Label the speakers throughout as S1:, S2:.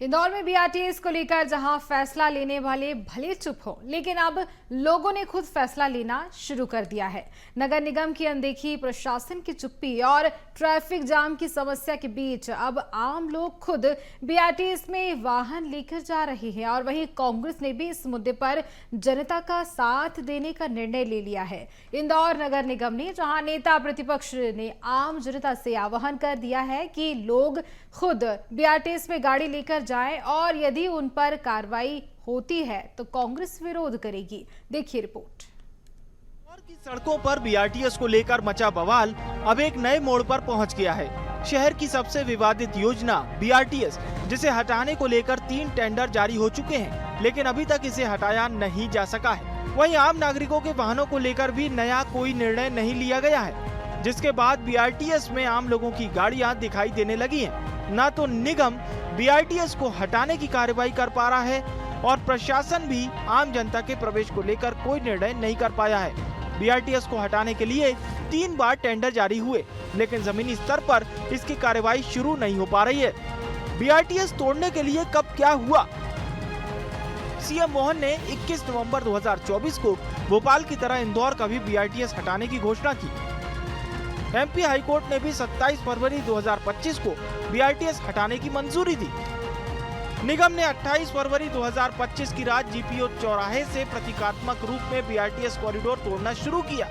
S1: इंदौर में बीआरटीएस को लेकर जहां फैसला लेने वाले भले चुप हो, लेकिन अब लोगों ने खुद फैसला लेना शुरू कर दिया है। नगर निगम की अनदेखी, प्रशासन की चुप्पी और ट्रैफिक जाम की समस्या के बीच अब आम लोग खुद बीआरटीएस में वाहन लेकर जा रहे हैं और वहीं कांग्रेस ने भी इस मुद्दे पर जनता का साथ देने का निर्णय ले लिया है। इंदौर नगर निगम ने जहां नेता प्रतिपक्ष ने आम जनता से आह्वान कर दिया है कि लोग खुद बीआरटीएस में गाड़ी लेकर जाएं और यदि उन पर कार्रवाई होती है तो कांग्रेस विरोध करेगी। देखिए रिपोर्ट।
S2: इंदौर की सड़कों पर बीआरटीएस को लेकर मचा बवाल अब एक नए मोड़ पर पहुंच गया है। शहर की सबसे विवादित योजना बीआरटीएस, जिसे हटाने को लेकर 3 टेंडर जारी हो चुके हैं, लेकिन अभी तक इसे हटाया नहीं जा सका है। वहीं आम नागरिकों के वाहनों को लेकर भी नया कोई निर्णय नहीं लिया गया है, जिसके बाद बीआरटीएस में आम लोगों की गाड़ियां दिखाई देने लगी हैं। न तो निगम बीआरटीएस को हटाने की कार्रवाई कर पा रहा है और प्रशासन भी आम जनता के प्रवेश को लेकर कोई निर्णय नहीं कर पाया है। बीआरटीएस को हटाने के लिए 3 बार टेंडर जारी हुए, लेकिन जमीनी स्तर पर इसकी कार्रवाई शुरू नहीं हो पा रही है। बीआरटीएस तोड़ने के लिए कब क्या हुआ? सीएम मोहन ने 21 नवंबर 2024 को भोपाल की तरह इंदौर का भी बीआरटीएस हटाने की घोषणा की। एमपी हाईकोर्ट ने भी 27 फरवरी 2025 को बीआरटीएस हटाने की मंजूरी दी। निगम ने 28 फरवरी 2025 की रात जीपीओ चौराहे से प्रतीकात्मक रूप में बीआरटीएस कॉरिडोर तोड़ना शुरू किया।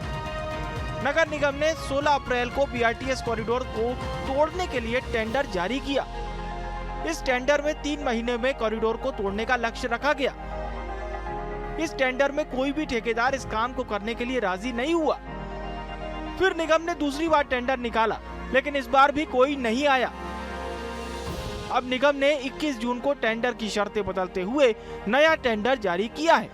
S2: नगर निगम ने 16 अप्रैल को बीआरटीएस कॉरिडोर को तोड़ने के लिए टेंडर जारी किया। इस टेंडर में 3 महीने में कॉरिडोर को तोड़ने का लक्ष्य रखा गया। इस टेंडर में कोई भी ठेकेदार इस काम को करने के लिए राजी नहीं हुआ। फिर निगम ने दूसरी बार टेंडर निकाला, लेकिन इस बार भी कोई नहीं आया। अब निगम ने 21 जून को टेंडर की शर्तें बदलते हुए नया टेंडर जारी किया है।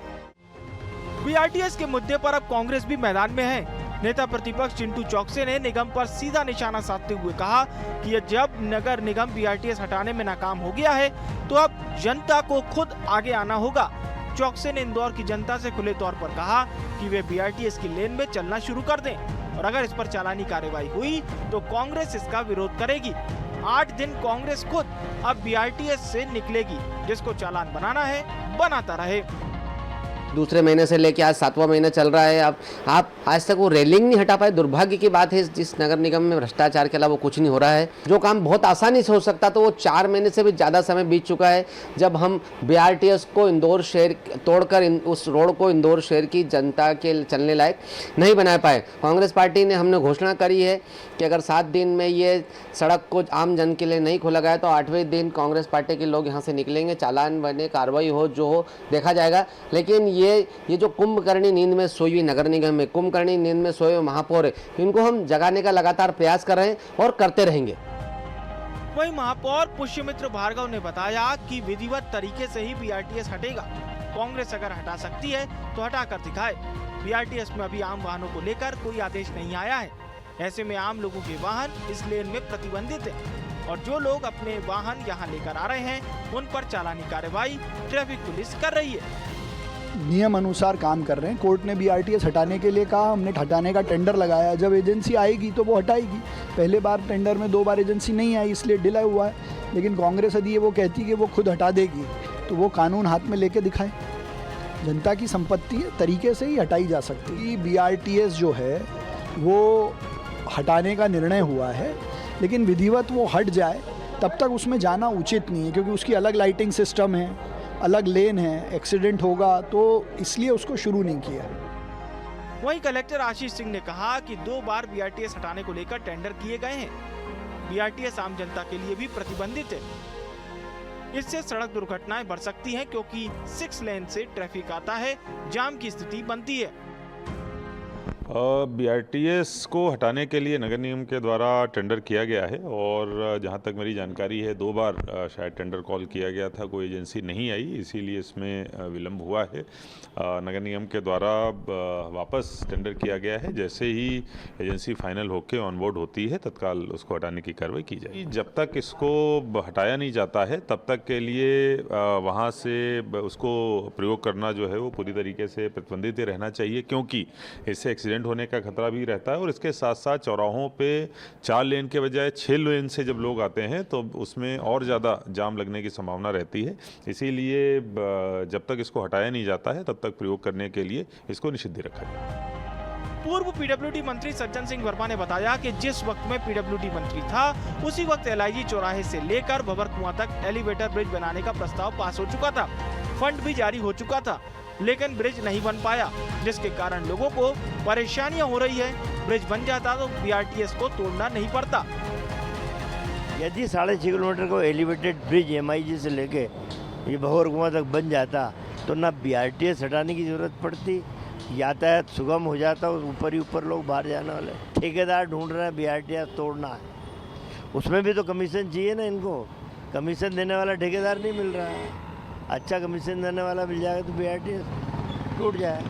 S2: बीआरटीएस के मुद्दे पर अब कांग्रेस भी मैदान में है। नेता प्रतिपक्ष चिंटू चौकसे ने निगम पर सीधा निशाना साधते हुए कहा कि जब नगर निगम बीआरटीएस हटाने में नाकाम हो गया है तो अब जनता को खुद आगे आना होगा। चौकसे ने इंदौर की जनता से खुले तौर पर कहा कि वे बीआरटीएस की लेन में चलना शुरू कर दें और अगर इस पर चालानी कार्रवाई हुई तो कांग्रेस इसका विरोध करेगी। 8 दिन कांग्रेस खुद अब बीआरटीएस से निकलेगी। जिसको चालान बनाना है बनाता रहे।
S3: दूसरे महीने से लेके आज 7वां महीना चल रहा है। अब आप आज तक वो रेलिंग नहीं हटा पाए। दुर्भाग्य की बात है, जिस नगर निगम में भ्रष्टाचार के अलावा कुछ नहीं हो रहा है। जो काम बहुत आसानी से हो सकता तो वो 4 महीने से भी ज़्यादा समय बीत चुका है, जब हम बीआरटीएस को इंदौर शहर तोड़कर उस रोड को इंदौर शहर की जनता के चलने लायक नहीं बना पाए। कांग्रेस पार्टी ने हमने घोषणा करी है कि अगर 7 दिन में ये सड़क को आम जन के लिए नहीं खोला गया तो 8वें दिन कांग्रेस पार्टी के लोग यहाँ से निकलेंगे। चालान बने, कार्रवाई हो, जो हो देखा जाएगा। लेकिन ये जो कुंभकर्णी नींद में सोई हुई नगर निगम में, कुंभकर्णी नींद में सोए हुए महापौर है, इनको हम जगाने का लगातार प्रयास कर रहे हैं और करते रहेंगे।
S2: वहीं महापौर पुष्यमित्र भार्गव ने बताया कि विधिवत तरीके से ही बीआरटीएस हटेगा। कांग्रेस अगर हटा सकती है तो हटा कर दिखाए। बीआरटीएस में अभी आम वाहनों को लेकर कोई आदेश नहीं आया है। ऐसे में आम लोगों के वाहन इस लेन में प्रतिबंधित है और जो लोग अपने वाहन यहाँ लेकर आ रहे हैं उन पर चालानी कार्रवाई ट्रैफिक पुलिस कर रही है।
S4: नियम अनुसार काम कर रहे हैं। कोर्ट ने बीआरटीएस हटाने के लिए कहा, हमने हटाने का टेंडर लगाया। जब एजेंसी आएगी तो वो हटाएगी। पहले बार टेंडर में 2 बार एजेंसी नहीं आई, इसलिए डिले हुआ है। लेकिन कांग्रेस यदि वो कहती कि वो खुद हटा देगी तो वो कानून हाथ में लेके दिखाए। जनता की संपत्ति है, तरीके से ही हटाई जा सकती है। बीआरटीएस जो है वो हटाने का निर्णय हुआ है, लेकिन विधिवत वो हट जाए तब तक उसमें जाना उचित नहीं है, क्योंकि उसकी अलग लाइटिंग सिस्टम है, अलग लेन है, एक्सीडेंट होगा, तो इसलिए उसको शुरू नहीं किया।
S2: वहीं कलेक्टर आशीष सिंह ने कहा कि 2 बार बीआरटीएस हटाने को लेकर टेंडर किए गए हैं। बीआरटीएस आम जनता के लिए भी प्रतिबंधित है। इससे सड़क दुर्घटनाएं बढ़ सकती हैं, क्योंकि 6 लेन से ट्रैफिक आता है, जाम की स्थिति बनती है।
S5: बीआरटीएस को हटाने के लिए नगर निगम के द्वारा टेंडर किया गया है और जहां तक मेरी जानकारी है 2 बार शायद टेंडर कॉल किया गया था, कोई एजेंसी नहीं आई, इसीलिए इसमें विलंब हुआ है। नगर निगम के द्वारा वापस टेंडर किया गया है। जैसे ही एजेंसी फाइनल होकर ऑन बोर्ड होती है तत्काल उसको हटाने की कार्रवाई की जाएगी। जब तक इसको हटाया नहीं जाता है तब तक के लिए वहाँ से उसको प्रयोग करना जो है वो पूरी तरीके से प्रतिबंधित रहना चाहिए, क्योंकि इससे एक्सीडेंट एक्सीडेंट होने का खतरा भी रहता है। और इसके साथ साथ चौराहों पे 4 लेन के बजाय 6 लेन से जब लोग आते हैं तो उसमें और ज़्यादा जाम लगने की संभावना रहती है। इसीलिए जब तक इसको हटाया नहीं जाता है तब तक प्रयोग करने के लिए इसको निषिद्ध रखा जाए।
S2: पूर्व पीडब्ल्यूडी मंत्री सज्जन सिंह वर्मा ने बताया कि जिस वक्त में पीडब्ल्यूडी मंत्री था उसी वक्त LIG चौराहे से लेकर भंवर कुआं तक एलिवेटर ब्रिज बनाने का प्रस्ताव पास हो चुका था, फंड भी जारी हो चुका था, लेकिन ब्रिज नहीं बन पाया, जिसके कारण लोगों को परेशानियां हो रही है। ब्रिज बन जाता तो BRTS को तोड़ना नहीं पड़ता।
S6: यदि 6.5 किलोमीटर को एलिवेटेड ब्रिज MIG से लेके ये भंवर कुआं तक बन जाता तो ना BRTS हटाने की जरूरत पड़ती, यातायात सुगम हो जाता, ऊपर ही ऊपर लोग बाहर जाने वाले। ठेकेदार ढूंढ रहे हैं, BRTS तोड़ना है, उसमें भी तो कमीशन चाहिए ना इनको। कमीशन देने वाला ठेकेदार नहीं मिल रहा है, अच्छा कमीशन देने वाला मिल जाएगा तो BRTS टूट जाए।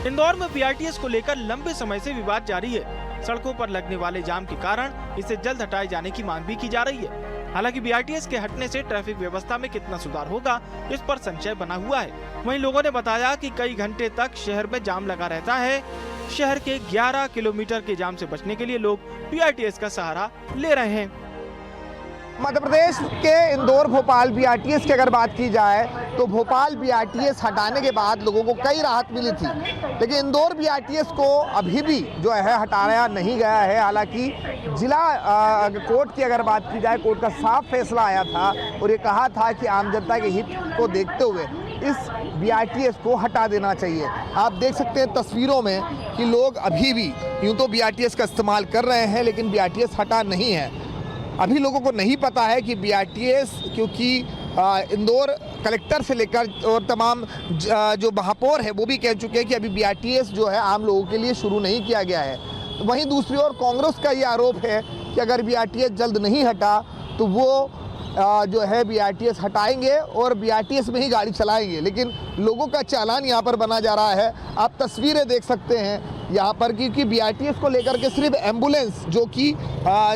S2: इंदौर में BRTS को लेकर लंबे समय से विवाद जारी है। सड़कों पर लगने वाले जाम के कारण इसे जल्द हटाए जाने की मांग भी की जा रही है। हालांकि BRTS के हटने से ट्रैफिक व्यवस्था में कितना सुधार होगा, इस पर संशय बना हुआ है। वहीं लोगों ने बताया कि कई घंटे तक शहर में जाम लगा रहता है। शहर के 11 किलोमीटर के जाम से बचने के लिए लोग BRTS का सहारा ले रहे हैं।
S7: मध्य प्रदेश के इंदौर भोपाल BRTS की अगर बात की जाए तो भोपाल BRTS हटाने के बाद लोगों को कई राहत मिली थी, लेकिन इंदौर BRTS को अभी भी जो है हटाया नहीं गया है। हालांकि जिला कोर्ट की अगर बात की जाए, कोर्ट का साफ फैसला आया था और ये कहा था कि आम जनता के हित को देखते हुए इस BRTS को हटा देना चाहिए। आप देख सकते हैं तस्वीरों में कि लोग अभी भी यूँ तो BRTS का इस्तेमाल कर रहे हैं, लेकिन BRTS हटा नहीं है। अभी लोगों को नहीं पता है कि BRTS, क्योंकि इंदौर कलेक्टर से लेकर और तमाम जो महापौर है वो भी कह चुके हैं कि अभी BRTS जो है आम लोगों के लिए शुरू नहीं किया गया है। वहीं दूसरी ओर कांग्रेस का ये आरोप है कि अगर BRTS जल्द नहीं हटा तो वो जो है BRTS हटाएंगे और BRTS में ही गाड़ी चलाएंगे, लेकिन लोगों का चालान यहाँ पर बना जा रहा है। आप तस्वीरें देख सकते हैं यहाँ पर, क्योंकि BRTS को लेकर के सिर्फ एम्बुलेंस जो कि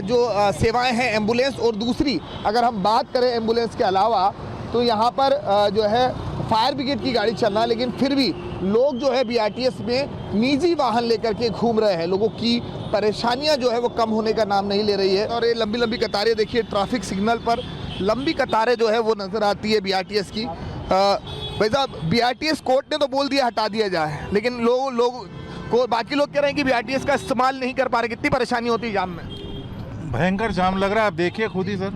S7: जो सेवाएं हैं एम्बुलेंस, और दूसरी अगर हम बात करें एम्बुलेंस के अलावा तो यहाँ पर जो है फायर ब्रिगेड की गाड़ी चलना, लेकिन फिर भी लोग जो है BRTS में निजी वाहन लेकर के घूम रहे हैं। लोगों की परेशानियां जो है वो कम होने का नाम नहीं ले रही है। और ये लंबी लंबी कतारें देखिए, ट्रैफिक सिग्नल पर लंबी कतारें जो है वो नज़र आती है BRTS की। भाई साहब, BRTS कोर्ट ने तो बोल दिया हटा दिया जाए, लेकिन बाकी लोग कह रहे हैं कि BRTS का इस्तेमाल नहीं कर पा रहे। कितनी परेशानी होती है जाम में?
S8: भयंकर जाम लग रहा है, आप देखिए खुद ही सर,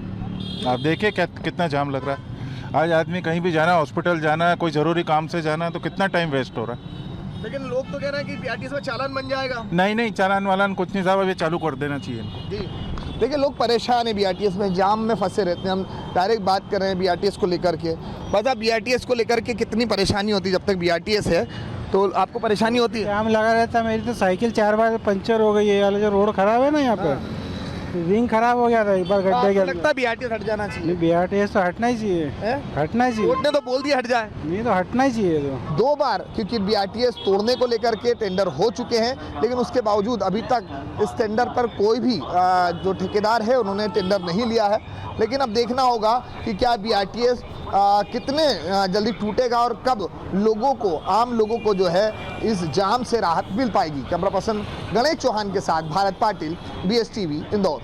S8: आप देखिए कितना जाम लग रहा है। आज आदमी कहीं भी जाना है, हॉस्पिटल जाना है, कोई ज़रूरी काम से जाना है तो कितना टाइम वेस्ट हो रहा है।
S7: लेकिन लोग तो कह रहे हैं कि BRTS में चालान बन जाएगा।
S8: नहीं, चालान वालान कुछ नहीं साहब, अभी चालू कर देना चाहिए इनको।
S7: जी देखिए, लोग परेशान हैं, BRTS में जाम में फंसे रहते हैं। हम डायरेक्ट बात कर रहे हैं BRTS को लेकर के। बता, BRTS को लेकर के कितनी परेशानी होती है? जब तक BRTS है तो आपको परेशानी होती है?
S9: जाम लगा रहता है। मेरी तो साइकिल 4 बार पंचर हो गई है। वाला जो रोड खराब है ना यहाँ पे, रिंग खराब हो गया था, एक बार गड्ढे के।
S7: लगता है BRTS हट जाना चाहिए?
S9: BRTS तो हटना ही चाहिए, हटना ही चाहिए।
S7: कोर्ट ने तो बोल दिया हट जाए।
S9: नहीं तो हटना ही चाहिए। तो
S7: 2 बार क्योंकि BRTS तोड़ने को लेकर के टेंडर हो चुके हैं, लेकिन उसके बावजूद अभी तक इस टेंडर पर कोई भी जो ठेकेदार है उन्होंने टेंडर नहीं लिया है। लेकिन अब देखना होगा कि क्या BRTS कितने जल्दी टूटेगा और कब लोगों को, आम लोगों को जो है इस जाम से राहत मिल पाएगी। कैमरा पर्सन गणेश चौहान के साथ भारत पाटिल, BSTV इंदौर।